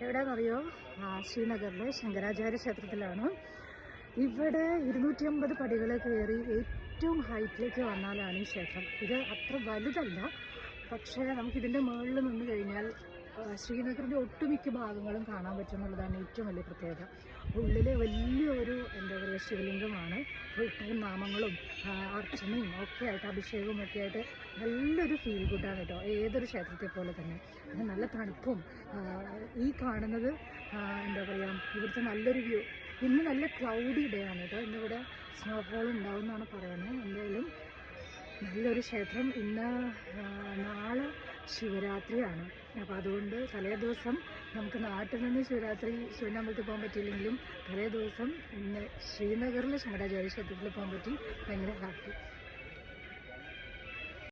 എവിടെയാണെന്നറിയോ? ശ്രീനഗറിലെ ശങ്കരാചാര്യ ക്ഷേത്രത്തിലാണ്. ഇവിടെ 250 പടികൾ കയറി ഏറ്റവും ഹൈറ്റിലേക്ക് വന്നാലാണ് ഈ ക്ഷേത്രം. ഇത് അത്ര വലുതല്ല, പക്ഷേ നമുക്കിതിൻ്റെ മുകളിൽ നിന്ന് കഴിഞ്ഞാൽ ശ്രീനഗറിൻ്റെ ഒട്ടുമിക്ക ഭാഗങ്ങളും കാണാൻ പറ്റുമെന്നുള്ളതാണ് ഏറ്റവും വലിയ പ്രത്യേകത. ഉള്ളിൽ വലിയൊരു എന്താ പറയുക ശിവലിംഗമാണ്. ഫുൾ ടൈം നാമങ്ങളും അർച്ചനയും ഒക്കെ ആയിട്ട് അഭിഷേകവും ഒക്കെ ആയിട്ട് നല്ലൊരു ഫീൽ ഗുഡാണ് കേട്ടോ, ഏതൊരു ക്ഷേത്രത്തെ പോലെ തന്നെ. പിന്നെ നല്ല തണുപ്പും. ഈ കാണുന്നത് എന്താ പറയുക ഇവിടുത്തെ നല്ലൊരു വ്യൂ. ഇന്ന് നല്ല ക്ലൗഡി ഡേ ആണ് കേട്ടോ, ഇന്നിവിടെ സ്നോഫോൾ ഉണ്ടാവും എന്നാണ് പറയുന്നത്. എന്തായാലും നല്ലൊരു ക്ഷേത്രം. ഇന്ന് നാളെ ശിവരാത്രിയാണ്. അപ്പോൾ അതുകൊണ്ട് തലേ ദിവസം നമുക്ക് നാട്ടിൽ നിന്ന് ശിവരാത്രി ശിവനമ്പലത്തിൽ പോകാൻ പറ്റിയില്ലെങ്കിലും തലേ ദിവസം ഇന്ന് ശ്രീനഗറിലെ ശങ്കരാചാര്യ ക്ഷേത്രത്തിൽ പോകാൻ പറ്റി. ഭയങ്കര ഹാപ്പി.